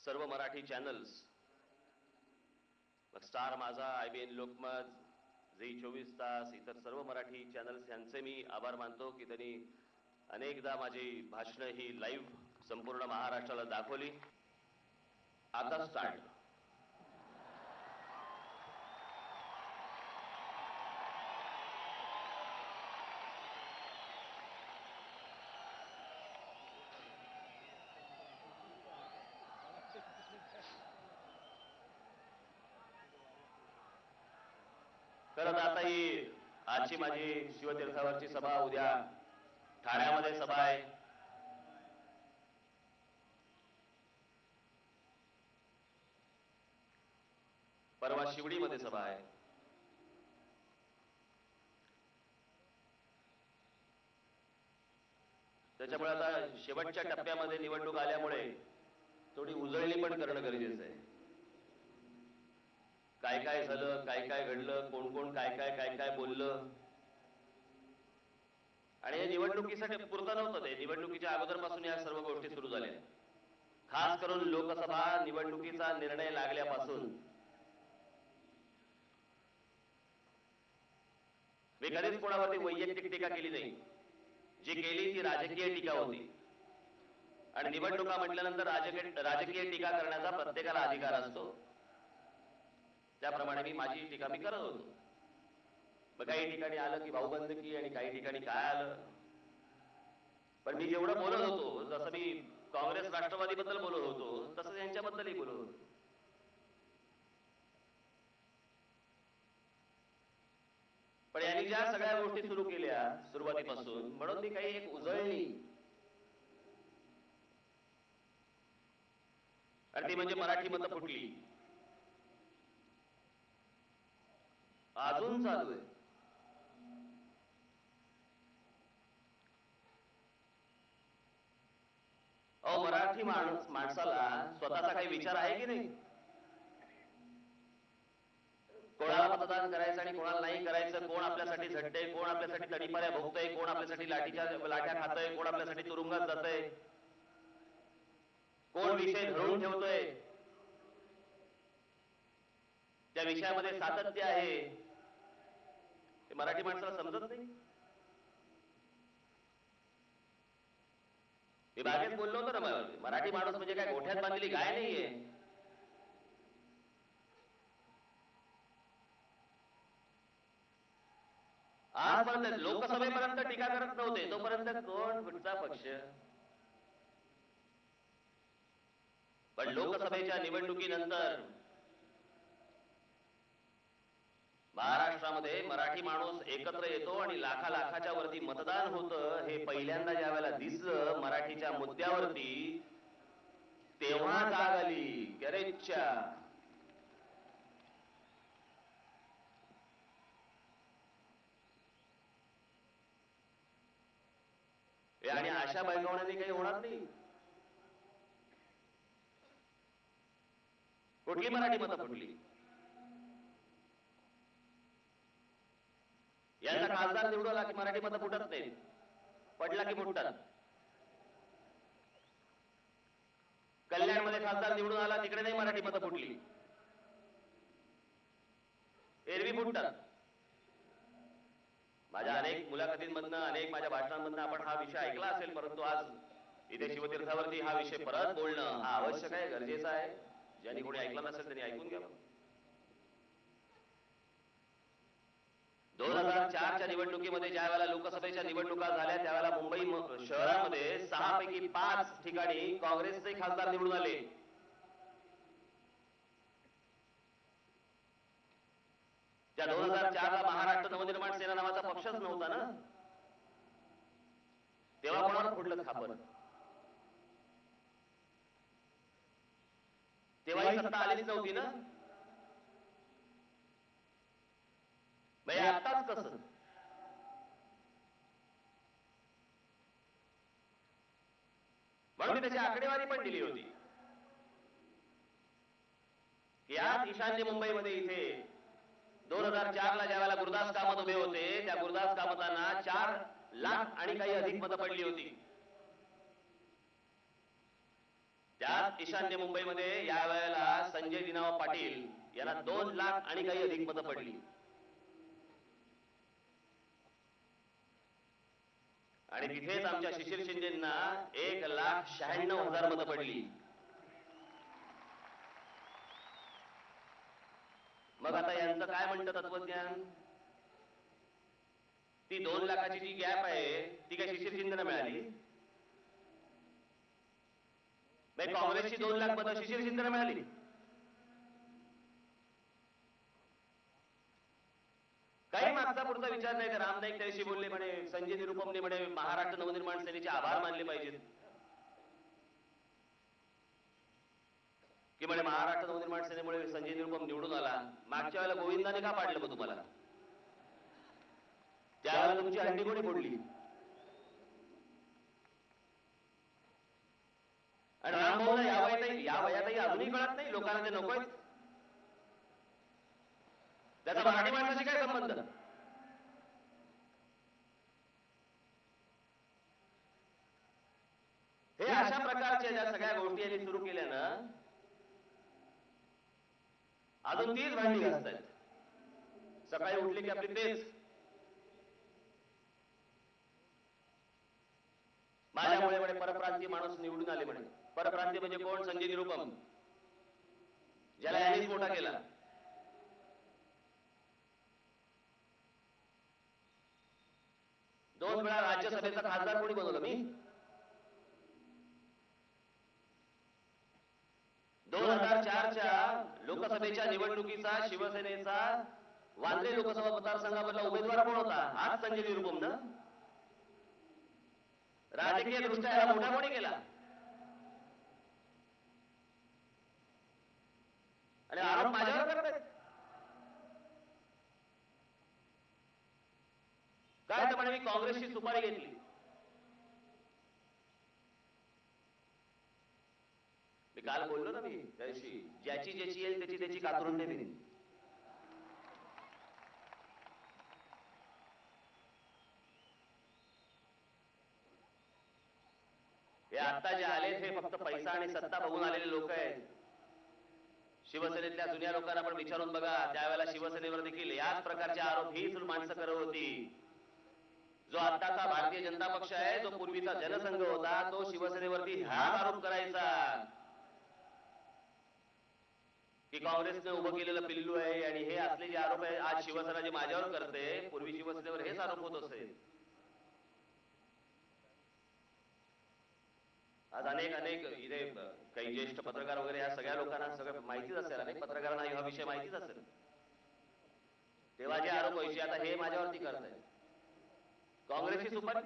सर्व Marathi channels, star माझा, IBN Lokmat, Zee 24 तास, इतर सर्व मराठी चॅनल्स यांचे मी आभार मानतो की त्यांनी अनेकदा माझी भाषणं ही लाईव्ह संपूर्ण महाराष्ट्राला दाखवली. आता स्टार्ट. खरं आता ही आजची माझी शिवतीर्थावरची सभा, उद्या ठाण्यामध्ये सभा आहे. परवा शिवडीमध्ये सभा आहे. त्याच्यामुळे आता शेवटच्या टप्प्यामध्ये निवडणूक आल्यामुळे थोडी उजळणी पण करणं गरजेचं आहे. काय काय झालं, काय काय घडलं, कोण कोण काय काय बोललं, आणि हे निवडणुकीसाठी पुरतं नव्हतं. ते निवडणुकीच्या अगोदरपासून या सर्व गोष्टी सुरू झाल्या. खास करून लोकसभा निवडणुकीचा निर्णय लागल्यापासून मी कधीच कोणावरती वैयक्तिक टीका केली नाही. जी केली ती राजकीय टीका होती. आणि निवडणुका म्हटल्यानंतर राजकीय टीका करण्याचा प्रत्येकाला अधिकार असतो. त्याप्रमाणे मी माझी टीका करत होतो. मग काही ठिकाणी आलं की भाऊबंदकी, आणि काही ठिकाणी काय आलं. पण मी जेवढं बोलत होतो, जसं मी काँग्रेस राष्ट्रवादी बद्दल बोलत होतो, तसं यांच्याबद्दलही बोलत होतो. पण यांनी ज्या सगळ्या गोष्टी सुरू केल्या सुरुवातीपासून, म्हणून मी काही एक उजळणी, आणि ती म्हणजे मराठी मतं फुटली. अजून चालू आहे. मराठी माणसाला स्वतःचा काही विचार आहे की नाही? कोणाला मतदान करायचं आणि कोणाला नाही करायचं, कोण आपल्यासाठी झटतंय, कोण आपल्यासाठी तडीपाऱ्या भोगतंय, कोण आपल्यासाठी लाठ्या खातंय, कोण आपल्यासाठी तुरुंगात जातंय, कोण विषय धरून ठेवतोय, त्या विषयामध्ये सातत्य आहे, ते मराठी माणसाला समजत नाही. मी बागेत बोललो होतो ना, मराठी माणूस म्हणजे काय गोठ्यात बांधलेली गाय नाहीये. आजपर्यंत लोकसभेपर्यंत टीका करत नव्हते, तोपर्यंत कोण कुठचा पक्ष. पण लोकसभेच्या निवडणुकीनंतर महाराष्ट्रामध्ये मराठी माणूस एकत्र येतो आणि लाखाच्या वरती मतदान होतं, हे पहिल्यांदा ज्या वेळेला दिसलं मराठीच्या मुद्द्यावरती, तेव्हा जाग आली. गरेच्या आणि आशा बैगवण्याने काही होणार नाही. कुठली मराठी मतं फुटली? यांचा खासदार निवडला की मराठी मतं फुटत नाही, पडला की फुटतात. कल्याणमध्ये खासदार निवडून आला, तिकडे नाही मराठी मतं फुटली, एरवी फुटतात. माझ्या अनेक मुलाखतींमधनं, अनेक माझ्या भाषणांमधनं आपण हा विषय ऐकला असेल, परंतु आज इथे शिवतीर्थावरती हा विषय परत बोलणं हा आवश्यक आहे, गरजेचं आहे. ज्यांनी कोणी ऐकलं नसेल त्यांनी ऐकून घ्यावं. 2004च्या निवडणुकीमध्ये ज्या वेळेला लोकसभेच्या निवडणुका झाल्या, त्यावेळेला मुंबई शहरामध्ये 6 पैकी 5 ठिकाणी काँग्रेसचे खासदार निवडून आले. त्या 2004ला महाराष्ट्र नवनिर्माण सेना नावाचा पक्षच नव्हता ना. तेव्हा कोणाला फोडलं खापर? तेव्हा ही सत्ता आलीच नव्हती ना. आताच कसं? म्हणून त्याची आकडेवारी पण दिली होती की आज ईशान्य मुंबईमध्ये इथे 2004ला ज्या वेळेला गुरुदास कामत उभे होते, त्या गुरुदास कामतांना 4 लाख आणि काही अधिक मतं पडली होती. त्याच ईशान्य मुंबईमध्ये यावेळेला संजय दिनाव पाटील यांना 2 लाख आणि काही अधिक मतं पडली. आणि तिथेच आमच्या शिशिर शिंदेंना 1,96,000 मतं पडली. मग आता यांचं काय म्हणतं तत्वज्ञान? ती 2 लाखाची जी गॅप आहे ती काय शिशिर शिंदेना मिळाली? काँग्रेसची 2 लाख मतं शिशिर शिंदेना मिळाली? काही मागचा पुढचा विचार नाही. राम नाईक त्याशी बोलले म्हणे, संजय निरुपमने म्हणे महाराष्ट्र नवनिर्माण सेनेचे आभार मानले पाहिजेत की म्हणे महाराष्ट्र नवनिर्माण सेनेमुळे संजय निरुपम निवडून आला. मागच्या वेळेला गोविंदाने का पाडलं मग तुम्हाला? त्यावेळेला तुमची अंडी कोणी फोडली? आणि रामभाऊला या वयातही अजूनही कळत नाही लोकांना ते नकोय. त्याचा मराठी माणसाशी काय संबंध? हे अशा प्रकारच्या ज्या सगळ्या गोष्टी यांनी सुरू केल्या ना, अजून तीच भांडी घासतायत. सकाळी उठले की आपली तेच, माझ्यामुळे म्हणे परप्रांतीय माणूस निवडून आले म्हणे. परप्रांतीय म्हणजे कोण? संजय निरुपम, ज्याला यांनीच मोठा केला. दोन वेळा राज्यसभेचा खासदार कोणी बनवलं? मी. 2004च्या लोकसभेच्या निवडणुकीचा शिवसेनेचा वांद्रे लोकसभा मतदारसंघामधला उमेदवार कोण होता? हाच संजय निरुपम ना. राजकीय दृष्ट्या याला मोठा कोणी केला? आणि आरोप माझ्यावर करतायत. काय तर म्हणे मी काँग्रेसची सुपारी घेतली. मी काल बोललो ना, मी त्याशी ज्याची ज्याची येईल त्याची त्याची कातरून देईन. हे आता जे आलेत हे फक्त पैसा आणि सत्ता बघून आलेले लोक आहेत. शिवसेनेतल्या जुन्या लोकांना पण विचारून बघा, त्यावेळेला शिवसेनेवर देखील याच प्रकारचे आरोप हीच माणसं करत होती. जो आताचा भारतीय जनता पक्ष आहे, जो पूर्वीचा जनसंघ होता, तो शिवसेनेवरती हाच आरोप करायचा की काँग्रेसने उभं केलेलं पिल्लू आहे. आणि हे असले जे आरोप आहे आज शिवसेना जे माझ्यावर करते, पूर्वी शिवसेनेवर हेच आरोप होत असेल. आज अनेक इथे काही ज्येष्ठ पत्रकार वगैरे या सगळ्या लोकांना सगळं माहितीच असेल, अनेक पत्रकारांना हा विषय माहितीच असेल. तेव्हा जे आरोप व्हायचे आता हे माझ्यावरती करतायत. काँग्रेसची सुपारी.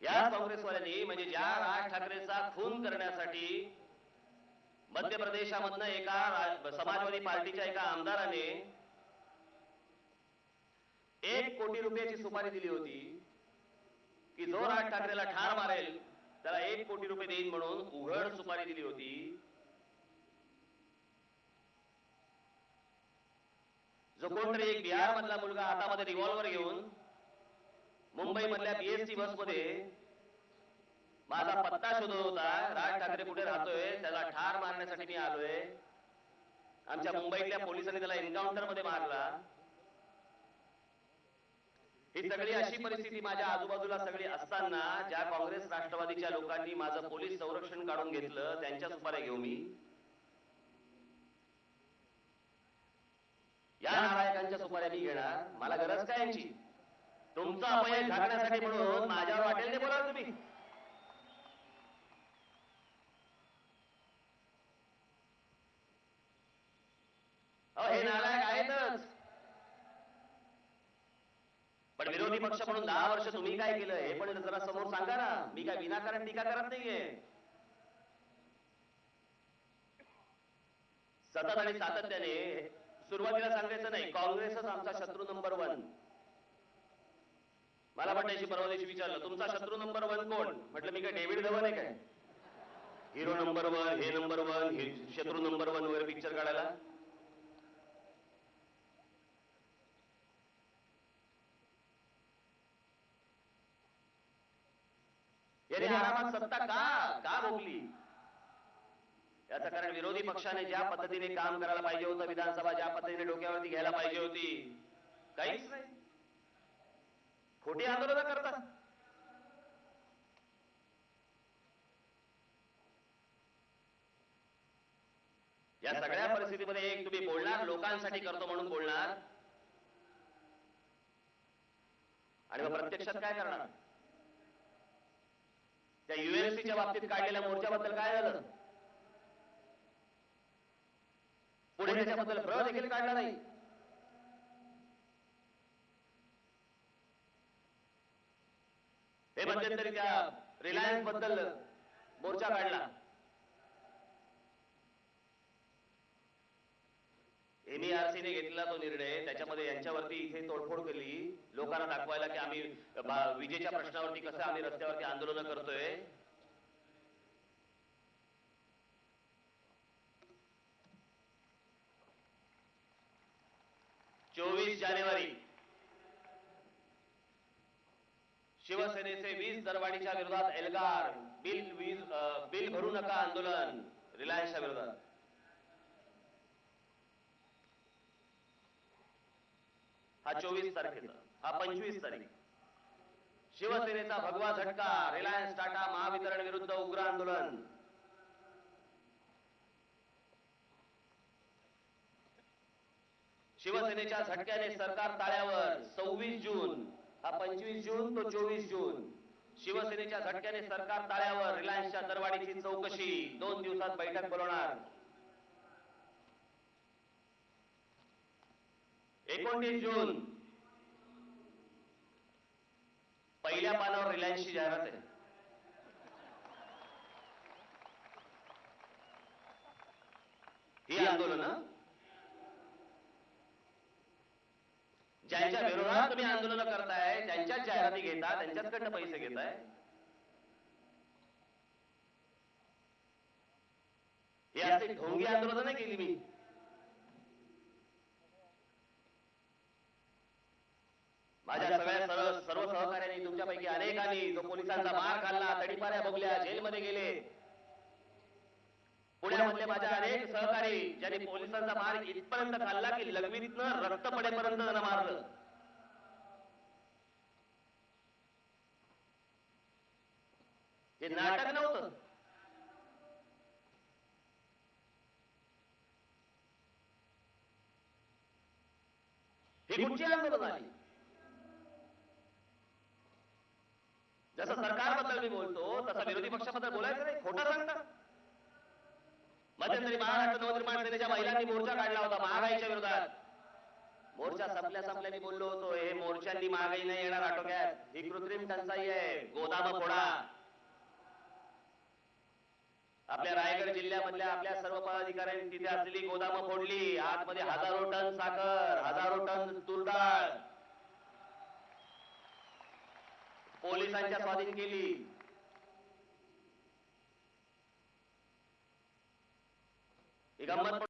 या काँग्रेसवाल्यांनी म्हणजे ज्या राज ठाकरेंचा खून करण्यासाठी मध्य प्रदेशामधनं एका समाजवादी पार्टीच्या एका आमदाराने 1 कोटी रुपयाची सुपारी दिली होती की जो राज ठाकरेला ठार मारेल त्याला 1 कोटी रुपये देईन म्हणून उघड सुपारी दिली होती. जो कोणतरी एक बिहार मधला मुलगा हातामध्ये रिव्हॉल्वर घेऊन मुंबई मधल्या बीएसटी बसमध्ये माझा पत्ता शोधत होता, राज ठाकरे कुठे राहतोय, त्याला ठार मारण्यासाठी मी आलोय, आमच्या मुंबईतल्या पोलिसांनी त्याला एन्काउंटर मध्ये मारला. ही सगळी अशी परिस्थिती माझ्या आजूबाजूला सगळी असताना ज्या काँग्रेस राष्ट्रवादीच्या लोकांनी माझं पोलीस संरक्षण काढून घेतलं, त्यांच्या सुपाऱ्या घेऊ मी? या नालायकांच्या सुपाऱ्या मी घेणार? मला गरज काय यांची? तुमचं अपयश झाकण्यासाठी म्हणून माझ्यावर वाटेल ते बोला तुम्ही. हे नालायक आहेतच, पण विरोधी पक्ष म्हणून 10 वर्ष तुम्ही काय केलं हे पण जरा समोर सांगा ना. मी काय विनाकारण टीका करत नाहीये. सतत आणि सातत्याने सुरुवातीला सांगायचं नाही काँग्रेसच आमचा शत्रू नंबर 1. मला पण त्याशी परवा दिवशी विचारलं तुमचा शत्रू नंबर 1 कोण? म्हटलं मी काय डेव्हिड धवन आहे काय? हिरो नंबर 1, हे नंबर 1, हे शत्रू नंबर 1 वगैरे पिक्चर काढायला. त्याने आरामात सत्ता का भोगली? याचं कारण विरोधी पक्षाने ज्या पद्धतीने काम करायला पाहिजे होतं, विधानसभा ज्या पद्धतीने डोक्यावरती घ्यायला पाहिजे होती, काहीच नाही. खोटी आंदोलन करतात. या सगळ्या परिस्थितीमध्ये एक तुम्ही बोलणार, लोकांसाठी करतो म्हणून बोलणार, आणि मग प्रत्यक्षात काय करणार? त्या युएनसीच्या बाबतीत काढलेल्या मोर्चाबद्दल काय झालं? पुढे त्याच्याबद्दल भ्रम देखील काढला नाही. हे मध्यंतरी त्या रिलायन्स बद्दल मोर्चा काढला. MERC ने घेतला तो निर्णय, त्याच्यामध्ये यांच्यावरती इथे तोडफोड केली, लोकांना दाखवायला की आम्ही विजेच्या प्रश्नावरती कसं आम्ही रस्त्यावरती आंदोलन करतोय. चोवीस जानेवारी शिवसेनेचे वीज दरवाढीच्या विरोधात एल्गार बिल भरू नका आंदोलन रिलायन्सच्या विरोधात. हा 24 तारखेचा. हा 25 तारीख शिवसेनेचा भगवा झटका, रिलायन्स टाटा महावितरण विरुद्ध उग्र आंदोलन. शिवसेनेच्या झटक्याने सरकार ताळ्यावर. 26 जून. हा 25 जून तो 24 जून. शिवसेनेच्या झटक्याने सरकार ताळ्यावर. रिलायन्सच्या दरवाढीची चौकशी. 2 दिवसात बैठक बोलवणार. 29 जून. पहिल्या पानावर रिलायन्सची जाहिरात आहे. ही आंदोलन ज्यांच्या विरोधात तुम्ही आंदोलन करताय, त्यांच्याच जाहिराती घेता, त्यांच्याचकडनं पैसे घेताय. हे असे ढोंगी आंदोलन नाही केली मी. माझ्या सगळ्या सर्व सहकार्यांनी, तुमच्यापैकी अनेकांनी जो पोलिसांचा मार खाल्ला, तडीपाऱ्या भोगल्या, जेलमध्ये गेले, पुण्यामधले माझ्या अनेक सहकारी ज्यांनी पोलिसांचा मार इथपर्यंत खाल्ला की लघवीतनं रक्त पडेपर्यंत त्यांना मारलं. हे नाटक नव्हतं. ही कुठची आंदोलन आली? जसं सरकारबद्दल मी बोलतो तसं विरोधी पक्षाबद्दल बोलायचं नाही. खोटं सांगता. मध्यंतरी महाराष्ट्र नवनिर्माण सेनेच्या महिलांनी मोर्चा काढला होता महागाईच्या विरोधात. मोर्चा संपल्या मी बोललो होतो, हे मोर्चांनी महागाई नाही येणार आटोक्यात, ही कृत्रिम टंचाई आहे, गोदाम फोडा. आपल्या रायगड जिल्ह्यामधल्या आपल्या सर्व पदाधिकाऱ्यांनी तिथे असलेली गोदामं फोडली. आतमध्ये हजारो टन साखर, हजारो टन तूरडाळ पोलिसांच्या स्वाधीन केली. ही गंमत